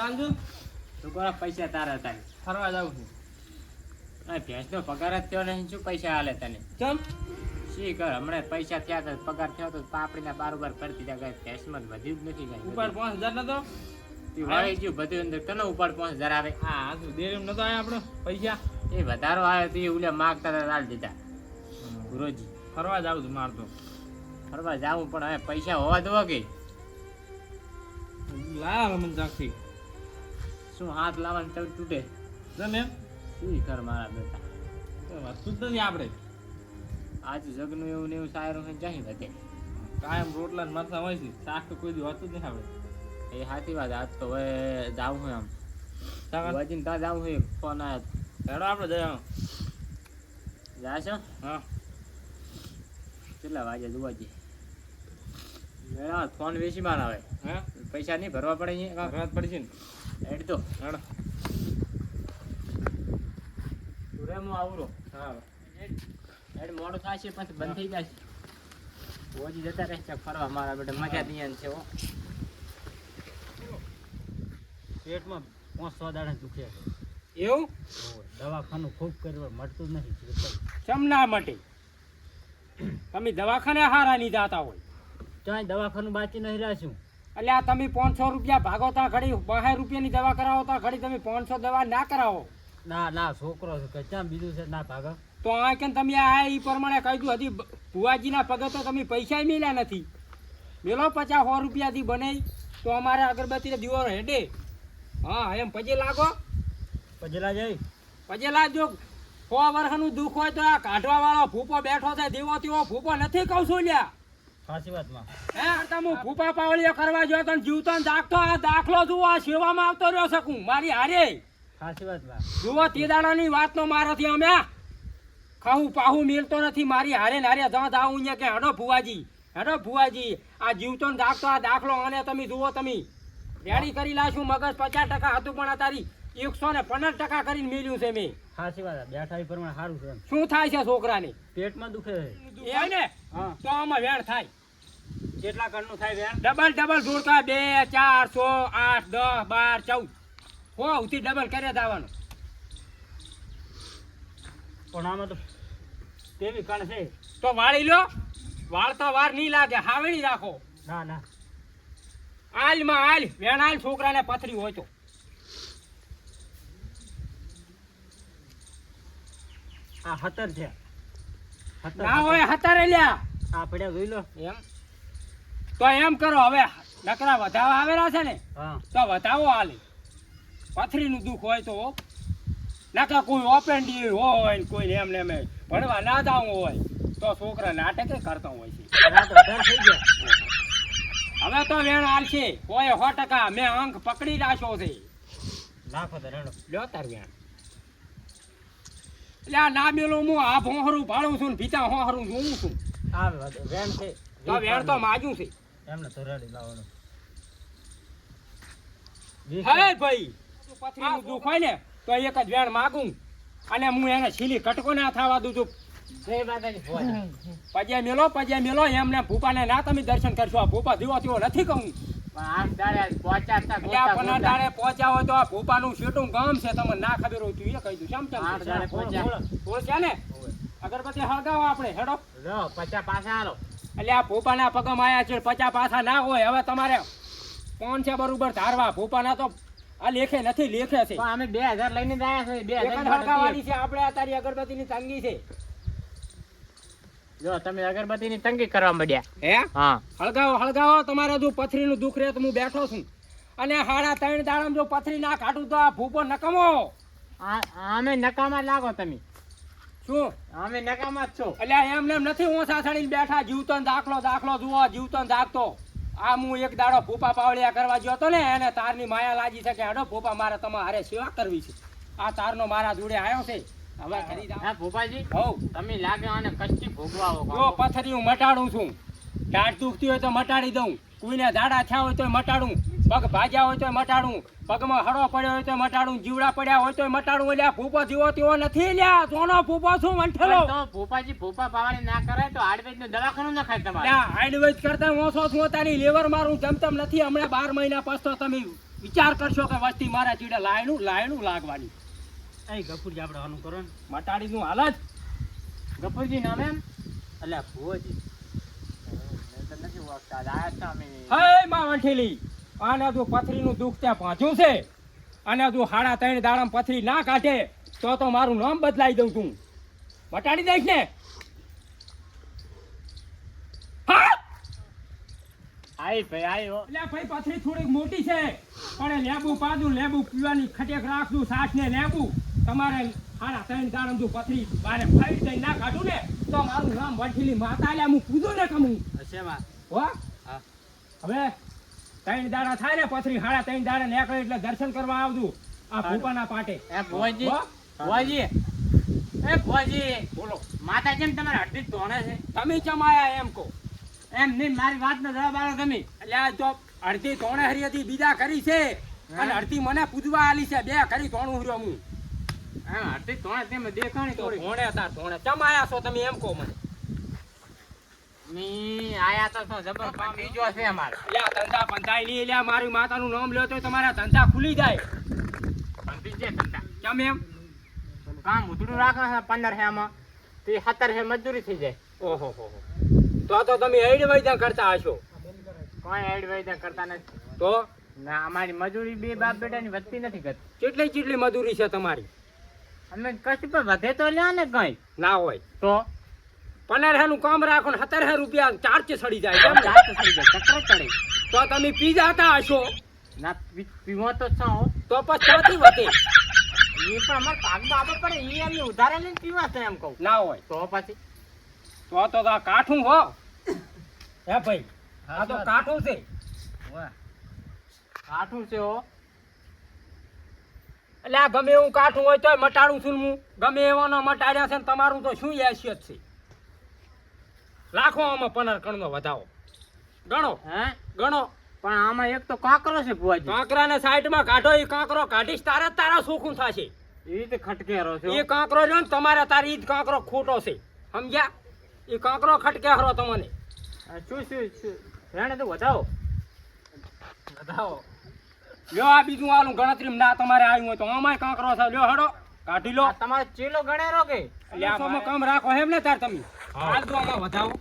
જાણ છું તું કોના પૈસા તારા હતા ફરવા જાઉં છું. ભેંસનો પગાર જ થયો નહીં, શું પૈસા હાલે તને? ચમ શી કર, હમણાં પૈસા થયા તો પગાર થયો તો પાપડીના બારોબાર કરી દીધા, કઈ ભેંસમાં વધ્યું જ નથી કઈ. ઉપર 5000 નતો તું વાળી ગયું બધું અંદર, તને ઉપર 5000 આવે. હા તો દેરેમ નતો આયા આપણો પૈસા એ વધારો આવ્યો તો એ ઉલ્યા માગતા હતા હાલ દીધા. ગુરુજી ફરવા જાઉં છું માર તો ફરવા જાવું પણ હવે પૈસા હોવા દો કે લાવ મને જાગથી શું હાથ લાવવાનું ચડ તૂટે? જમ એમ શું કર મારા બેટા, વસ્તુ જ નથી આપણે આજ જગનું એવું ને એવું સારું છે જાય વધે. કાયમ રોટલા ને મરસા હોય છે, શાક તો કોઈ દી હોતું જ નહીં આપણે. એ સાચી વાત. આજ તો હવે જાવું હોય આમ વાજીને ત્યાં જાવું હોય. ફોન આવ્યો હેડો આપણે જઈએ. જાશો? હા કેટલા વાગે જોવાજી? મેળા ફોન વેચી માર આવે. હે પૈસા નહીં ભરવા પડે અહીંયા રાત પડી છે ને એડ તો હેડો. તું રે હું આવું રહો. હા એડ મોડું થશે પછી બંધ થઈ જશે. ઓજી જતા રહેશે ફરવા મારા બેટા, મજા નહીં છે. હો પેટમાં 5-6 દાડા દુખે છે. એવું દવાખાનું ખૂબ કરવા મળતું જ નથી. ચમ ના માટે તમે દવાખાને હારા નહીં જાતા હોય ચાય દવાખાનું બાકી નહીં રાખ્યું. એટલે આ તમે 500 રૂપિયા ભાગો તા ઘડી 200 રૂપિયાની દવા કરાવો તા ઘડી તમે 500 દવા ના કરાવો. ના છોકરો છે કે ચામ બીજું છે ના ભાગ. તો આ કે તમે આ એ પ્રમાણે કહી દઉં હજી ભુવાજીના પગે તો તમે પૈસા મેલ્યા નથી. મેલો 50-100 રૂપિયાથી બનાવી તો અમારે અગરબત્તીને દીવો હેડે. હા એમ પજે લાગો પજેલા જઈ પજે લાગજો. 100 વર્ષનું દુઃખ હોય તો આ કાઢવા વાળો ભૂપો બેઠો છે, દેવો તેવો ભૂપો નથી કહું છું લ્યા. સાચી વાતમાં હે તમે ભૂપા પાવળીઓ કરવા જો તો જીવતો ને જાગતો આ દાખલો જુઓ, આ સેવામાં આવતો રહ્યો શકું મારી હારે. સાચી વાતમાં જુઓ તે દાડાની વાતનો મારાથી અમે ખાવું પાહું મેલતો નથી મારી હારે ને હારે જ્યાં જાઉં અહીંયા કે હેડો ભુવાજી આ જીવતો ને જાગતો આ દાખલો અને તમે જુઓ તમે રેડી કરી લાશું. મગજ 50% હતું પણ તારી 115% કરીને મેલ્યું છે મેં. સાચી વાત. બેઠા એ પ્રમાણે સારું છે એમ. શું થાય છે છોકરાને? પેટમાં દુખે છે એ ને હા. તો આમાં વેણ થાય. કેટલા કણનું થાય બેન? ડબલ જોડકા 2 4 6 8 10 12 14 હો ઉથી ડબલ કર્યા દાવાનું. પણ આમાં તો તેવી કણ છે. તો વાળી લો, વાળતા વાર નહીં લાગે, હાવેડી રાખો. ના આલમાં આલ વેણ આલ છોકરાને પથરી હોય તો. આ 17 છે. ના હોય હતારે લ્યા. આ પડ્યા જોઈ લો એમ તો એમ કરો હવે નકરા વધાવા આવેલા છે ને હા તો વધાવો આલે. પથરીનું દુઃખ હોય તો નકા કોઈ ઓપેન્ડી હોય ને કોઈ એમને એમ ભણવા ના જાવું હોય તો છોકરા નાટકે કરતો હોય છે. આ તો 18 થઈ ગયા. હવે તો વેણ આલશે કોઈ 100%. મેં અંક પકડી રાખ્યો છે. નાખો તો રેડો. લ્યો તાર વેણ. એટલે આ ના મેલો હું આ ભોહરું ભાડું છું ને ભીતા હોહરું જોઉં છું. આ વેન છે તો વેણ તો માજું છે. એમને તો રેડી લાવવાનો. હે ભાઈ પથરીનું દુઃખ હોય ને તો એક જ વેણ માગું અને હું એને છીલી કટકો ના થવા દઉં છું. જય માતાજી ભોળા. પજે મેલો એમને ભૂપાને ના તમે દર્શન કરશો. આ ભૂપા દીવો તેવો નથી કહું. આમ તારે પહોંચાડતા એટલે આ પનાદાળે પહોંચ્યા હોય તો આ ભૂપાનું શેટું ગામ છે, તમને ના ખબર હોય તો એ કહી દઉં. કેમ કેમ આઠ દાડે પહોંચ્યા. પહોંચ્યા ને અગરબત્તી હળગાવો આપણે હેડો. લો 50 પાછા હાલો. એટલે આ ભૂપાના પગમાં આયા છે 50 પાછા ના હોય. હવે તમારે 5 છે બરોબર ધારવા. ભૂપાના તો આ લેખે નથી, લેખે છે. પણ અમે 2000 લઈને જ આયા છે. 2000 હળગાવાની છે આપણે. આ તારી અગરબત્તીની તંગી છે. જો તમે અગરબત્તીની તંગી કરવા માંડ્યા. હે હા હળગાવો તમારે જો પથરીનું દુઃખ રહે તો હું બેઠો છું. અને 3.5 દાડામાં જો પથરી ના કાઢું તો આ ભૂપો નકમો. અમે નકામા લાગો તમે. શું અમે નકામા જ છો. એટલે એમને એમ નથી ઓછા ચડીને બેઠા. જીવતો ને દાખલો જુઓ, જીવતો ને જાગતો. આ હું એક દાડો ભૂપા પાવળિયા કરવા ગયો હતો ને એને તારની માયા લાગી છે કે હેડો ભૂપા મારે તમારે સેવા કરવી છે. આ તારનો મારા જોડે આવ્યો છે. હવે ખરી જાવ. હા ભોપાજી હોવ તમે લાગે અને કચ્છી ભોગવાવો. જો પથરી હું મટાડું છું. દાઢ દુખતી હોય તો મટાડી દઉં. કોઈને ઝાડા થયા હોય તો મટાડું. પગ ભાજ્યા હોય તો મટાડું. પગમાં હળો પડ્યો હોય તો મટાડું. જીવડા પડ્યા હોય તો મટાડું. એટલે ભૂપો જીવો તેવો નથી લ્યા. સોનો ભૂપો છું વંઠેલો. તો ભોપાજી ભોપા પાવાની ના કરે તો આડવેજનું દવાખાનું ન ખાય તમારે. આડવેજ કરતા ઓછો છું. તારી લેવર મારું જમતમ નથી. હમણાં 12 મહિના પછી તો તમે વિચાર કરશો કે વસ્તી મારા ચીડે લાયણું લાગવાની. એ ગફુરજી આપણે આનું કરો ને. મટાડીનું હાલત. ગફુરજી નામ એમ અલ્યા ભુવાજી મેં તો નથી ઓળખતા આયા હતા અમે હે માં વંઠેલી, આને તું પથરીનું દુઃખ ત્યાં પહોંચ્યું છે અને તું 3.5 દાડામાં પથરી ના કાઢે તો મારું નામ બદલાઈ દઉં તું. મટાડી દઈશ ને? હા આઈ ભાઈ આયો એટલે ભાઈ પથરી થોડીક મોટી છે પણ લેબુ પાદું લેબુ પીવાની ખટેક રાખતું સાસ ને લેબુ તમારે 3.5 દાડામાં તું પથરી બારે ફાઈટ દઈ ના કાઢું ને તો મારું નામ વંઠેલી માતા લે હું પૂજો ને કમું. શેમાં હો હા હવે 3 દાડા થાય ને પથરી 3.5 દાડા નીકળે એટલે દર્શન કરવા આવતું આ ભૂપાના પાટે. એ ભુવાજી હો? ભુવાજી એ ભુવાજી બોલો માતા કેમ તમારે અડધી ધોણે છે તમે ચમાયા એમ કહો. એમ નહીં મારી વાતનો જવાબ આલો તમે એટલે આ જો અડધી તોણે હરી હતી બીજા કરી છે અને અડધી મને પૂજવા આલી છે, 2 કરી તોણું હર્યો હું. એમ અડધી ધોણે તેમ દેખાણી તો થોડી ધોણે તાર ધોણે ચમાયા છો તમે એમ કહો મને. મી આયા તો શું જબર કામ બીજો છે અમારે એટલે આ ધંધા બંધાય નહીં એટલે આ મારી માતાનું નામ લ્યો તો તમારા ધંધા ખુલી જાય. બંધી છે ધંધા કેમ એમ? કામ ઉતરું રાખે છે 15 હે આમાં તે 17 હે મજૂરી થઈ જાય ઓહો હો તો તમે એડ વૈદા કરતા હશો કોઈ એડવાઇઝર કરતા નથી તો ના અમારી મજૂરી બે બાપ બેટાની વધતી નથી કરતી કેટલી મજૂરી છે તમારી? અમે કશું પણ વધે તો લ્યા ને કઈ ના હોય તો 15 નું કામ રાખો ને 17 રૂપિયા ચાર્જ ચડી જાય કેમ? જાત થઈ જાય ચક્ર ચડે તો તમે પી જાતા હશો ના પીવો તો છો તો પછી ક્યાંથી વધે? એ પણ અમારે ભાગમાં આપે પડે એ અમે ઉધારે લઈને પીવા છે એમ કહું ના હોય તો પછી તો આ કાઠું હો હે ભાઈ, આ તો કાઠું છે. કાઠું છે હો એટલે આ ગમે એવું કાઠું હોય તોય મટાડું છું હું. ગમે એવાનો મટાડ્યા છે ને તમારું તો શું હેસિયત છે? લાખો આમાં 15 કણનો વધાવો ગણો હે ગણો. પણ આમાં એક તો કાંકરો છે ભુવાજી કાંકરાને સાઈડમાં કાઢો. એ કાંકરો કાઢીશ તારા સુખું થશે. એ રીતે ખટકેરો છે એ કાંકરો રહ્યો ને તમારે તારી ઈ જ કાંકરો ખોટો છે સમજ્યા? એ કાંકરો ખટકે હરો તમને. શું રેણે તો વધાવો લ્યો આ બીજું આલું ગણતરી ના તમારે આવ્યું હોય તો આમાંય કાંકરો છે. લ્યો હડો કાઢી લો. આ તમારો ચેલો ગણેરો કે એટલે આમાં કામ રાખો એમ ને તાર તમે હાલ તો આમાં વધાવો.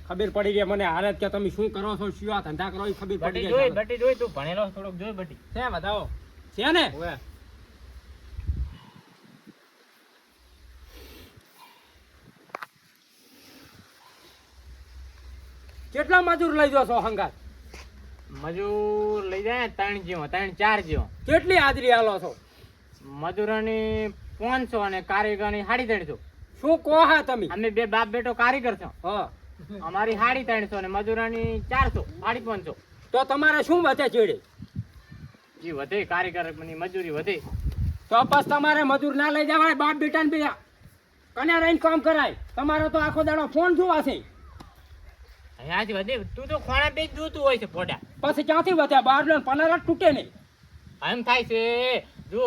ખબર પડી ગઈ મને હાલત કે તમે શું કરો છો, શું આ ધંધા કરો એ ખબર પડી ગઈ. બટી જોઈ તું ભણેલો થોડોક જોઈ બટી છે વધાવો છે ને? કેટલા મજૂર લઈ જો છો હંગાત? મજૂર લઈ જાય 3 જેવો 3-4 જેવો. કેટલી હાજરી હાલો છો? મજૂરોની 500 અને કારીગરની 350. શું કહો હા તમે? અમે બે બાપ બેટો કારીગર છો. હા અમારી 350 અને મજૂરોની 400 550. તો તમારે શું વધે ચેડે? જે વધે કારીગરની મજૂરી વધે તો બસ તમારે મજૂર ના લઈ જવાય. બાપ બેટા ને બે કને રહીને કામ કરાય. તમારો તો આખો દાડો ફોન જોવાશે. અહીંયાથી વધે તું તો ખોણા બે જ જોતું હોય છે ફોટા. પછી ક્યાંથી વધ્યા? બાર લો 15 તૂટે નહીં. એમ થાય છે જો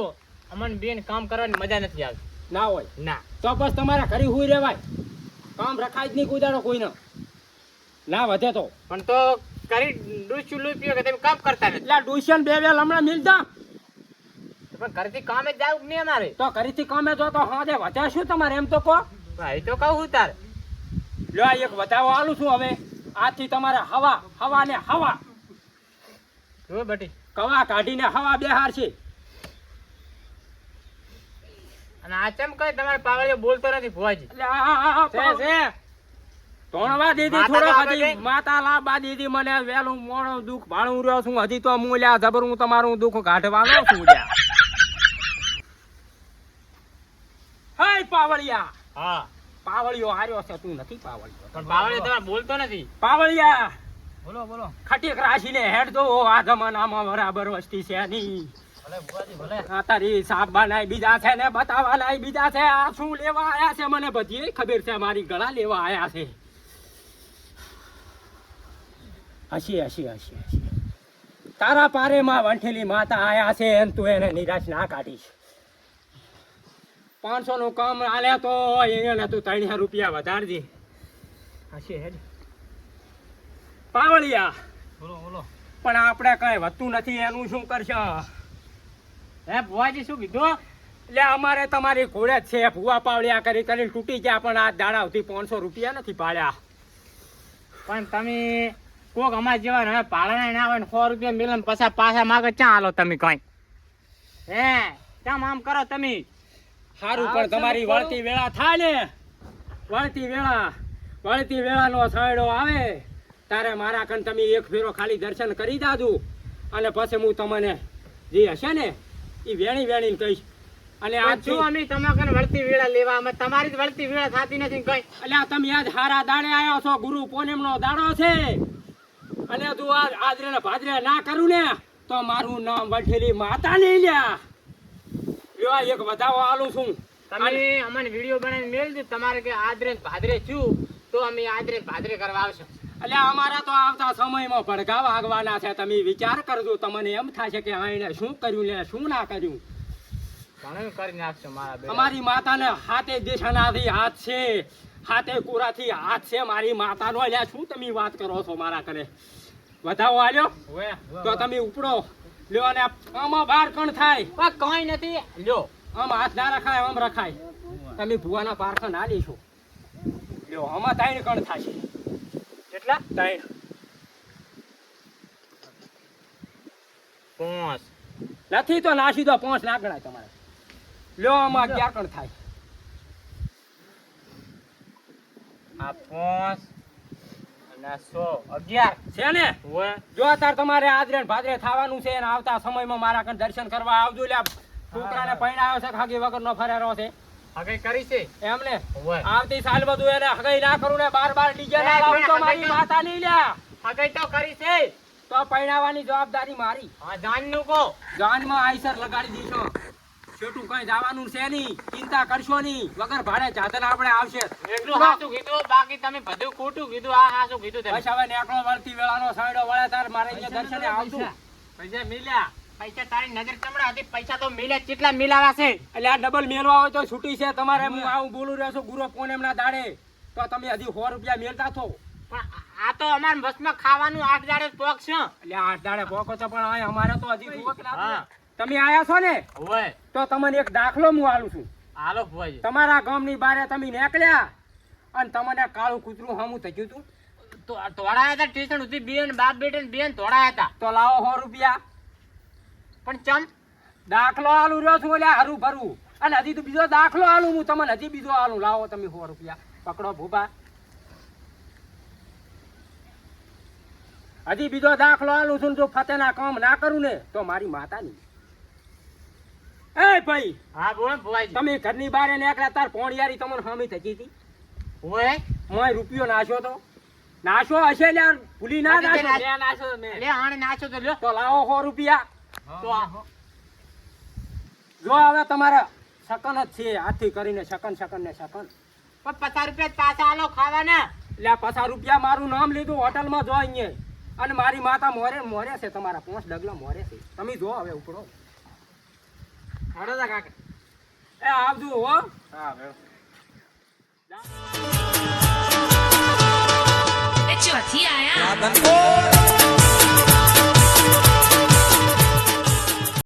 અમને બેન કામ કરવાની મજા નથી આવતી. ના હોય ના તો બસ તમારે ઘરે હુઈ રહેવાય. કામ રખાય જ નહીં કોઈ દાડો કોઈને. ના વધે તો પણ તો કરી ડૂસ્યું લૂપ્યો કે તમે કામ કરતા નથી. એટલે ટ્યુશન 2 વેલ હમણાં મિલતા પણ ઘરથી કામે જ જાવ નહીં અમારે. તો ઘરેથી કામે જો તો હા વધ્યા શું તમારે એમ તો કહો. ભાઈ તો કહું હું તારે લ્યો આ એક વધાવો આલું છું હવે. આજથી તમારે હવા ને હવા જો બટી કવા કાઢીને હવા બેહાર છે. અને આ ચમ કઈ તમારે પાવળિયો બોલતો નથી ભુવાજી. એટલે આ છે ધોણવા દીધી માતા થોડો લાવવા હજી દે. માતા લાવવા દીધી મને વેલું મોડું દુઃખ ભાણું રહ્યો છું હજી તો હું લ્યા જબરું તમારું દુઃખ કાઢવાનો છું લ્યા. હે પાવળિયા, હા પાવળિયો હાર્યો છે તું નથી પાવળિયો. પણ પાવળિયો તમારે બોલતો નથી. પાવળિયા બોલો ખટીક રાશીને હેડ દો. આ જમાનામાં બરાબર વસ્તી છે નહીં. ભલે ભુવાજી ભલે. આ તારી સાબવાના બીજા છે ને બતાવવાના બીજા છે. આ શું લેવા આયા છે મને બધી ખબર છે. મારી ગળા લેવા આયા છે. હસી તારા પારે માં વંઠેલી માતા આયા છે એમ તું એને નિરાશ ના કાઢીશ. 500 નું કામ આલે તો એને તું 300 રૂપિયા વધારજે. હસી હેડ પાવળિયા બોલો પણ આપણે કઈ વધતું નથી એનું શું કરશે? હે ભુવાજી શું કીધું? એટલે અમારે તમારી ઘોડે જ છે, ભૂવા પાવડિયા કરી કરીને તૂટી ગયા, પણ આ દાડા સુધી 500 રૂપિયા નથી પાડ્યા. પણ તમે કોક અમાર જેવા હવે પાળાના ના હોય ને 100 રૂપિયા મિલન પાછા પાછા માગે ક્યાં હાલો તમે કઈ? હે કેમ આમ કરો તમે? સારું, પણ તમારી વળતી વેળા થાય ને, વળતી વેળાનો સાયડો આવે તારે મારા કન તમે એક ફેરો ખાલી દર્શન કરી દાદુ, અને પછી હું તમને જે હશે ને એ વેણીને કહીશ. અને આજ શું અમે તમાકન વળતી વેળા લેવા? અમે તમારી જ વળતી વેળા થતી નથી કઈ. એટલે તમે આજ હારા દાડે આવ્યો છો, ગુરુ પૂનમનો દાડો છે, અને તું આજ આદરે ને ભાદરે ના કરું ને તો મારું નામ વઠેલી માતા નહીં લ્યા. લ્યો એક વધાવો આલું છું. તમે અમને વિડીયો બનાવીને મેળ દો, તમારે કે આદરે ને ભાદરે છું તો અમે આદરે ને ભાદરે કરવા આવશું. એટલે અમારા તો આવતા સમયમાં ભડકા વાગવાના છે. તમે વિચાર કરજો, તમને એમ થશે કે હા એને શું કર્યું ને શું ના કર્યું. ઘણું કરી નાખશો મારા બેટા. અમારી માતાને હાથે દેશનાથી હાથ છે, હાથે કુરાથી હાથ છે મારી માતાનો. એટલે શું તમે વાત કરો છો મારા કરે? વધાવો આલ્યો તો તમે ઉપડો લ્યો, અને આમાં બાર કણ થાય કઈ નથી લ્યો. આમ હાથ ના રખાય, આમ રખાય. તમે ભુવાના પારખા ના લેશો. લ્યો આમાં 3 કણ થશે. કેટલા? 3. 5 નથી તો નાસી દો, 5 ના ગણાય તમારે. લ્યો આમાં 11 કણ થાય. આ 5 અને 100 11 છે ને? ઓય જો અત્યારે તમારે આદરે ને ભાદરે થવાનું છે, અને આવતા સમયમાં મારા કણ દર્શન કરવા આવજો. લ્યા છોકરાને પૈણાવ્યો છે, ખાગી વગરનો ફરેરો છે હગે કરી છે એમને. ઓય આવતી સાલ બધું એને હગાઈ ના કરું ને બાર ડીજે ના લાવું તો મારી માતા નહીં લ્યા. હગે તો કરી છે તો પૈણાવાની જવાબદારી મારી. હા જાન નું કો જાનમાં આઈસર લગાડી દીધો. છોટું કઈ જવાનું છે નહીં, ચિંતા કરશો નહીં. વગર ભાડે ચાદર આપણે આવશે. એટલું હાચું કીધું, બાકી તમે બધું ખોટું કીધું. આ હાચું કીધું તમે. બસ હવે નેકળો વળતી વેળાનો સાંડો વળે તાર મારે અહીંયા દર્શને આવશું. પૈસા મિલ્યા? પૈસા તારી નજર ચમડા હતી. પૈસા તો મિલ્યા, કેટલા મિલાવા છે? એટલે આ ડબલ મેળવા હોય તો છૂટી છે તમારે. હું આવું બોલું રહ્યો છું ગુરુ પૂનમના દાડે, તો તમે હજી 100 રૂપિયા મેળતા છો. પણ આ તો અમાર બસમાં ખાવાનું 8 દાડે પોક છે. એટલે 8 દાડે પોકો છો, પણ અહીં અમારે તો હજી જુઓ કે ના જુઓ? હા. તમે આયા છો ને ઓય તો તમને એક દાખલો હું આલું છું. હાલો ભુવાજી. તમારા ગામની બારે તમે નીકળ્યા અને તમને કાળું કૂતરું હામું થયું હતું, તો તોડાયા હતા સ્ટેશન સુધી, બેન બાપ બેટે ને બેન તોડાયા હતા. તો લાવો 100 રૂપિયા. પણ ચમ દાખલો આલું રહ્યો છું એટલે હરું ભરું. અને હજી તો બીજો દાખલો આલું હું તમને, હજી બીજો આલું. લાવો તમે 100 રૂપિયા પકડો ભૂપા. હજી બીજો દાખલો આલું છું. જો ફતેના કામ ના કરું ને તો મારી માતાની. એ ભાઈ હા બોલો ભુવાજી. તમે ઘરની બારે નીકળ્યા તાર પોણિયારી તમને હામી થતી હતી. ઓય મોય રૂપિયો નાશો તો નાશો હશે લ્યા, ભૂલી ના નાશો. લે આણે નાચો તો લ્યો. તો લાવો 100 રૂપિયા. તો આ જો હવે તમારા શકન જ છે, હાથથી કરીને શકન ને શકન. પણ 50 રૂપિયા પાછા આલો ખાવાના. એટલે 50 રૂપિયા મારું નામ લીધું હોટલમાં જો અહીંયા, અને મારી માતા મોરે છે. તમારા 5 ડગલા મોરે છે. તમે જો હવે ઉપડો. હડો કાકા. એ આવજો હો. હા બેવ. ચોથી આયા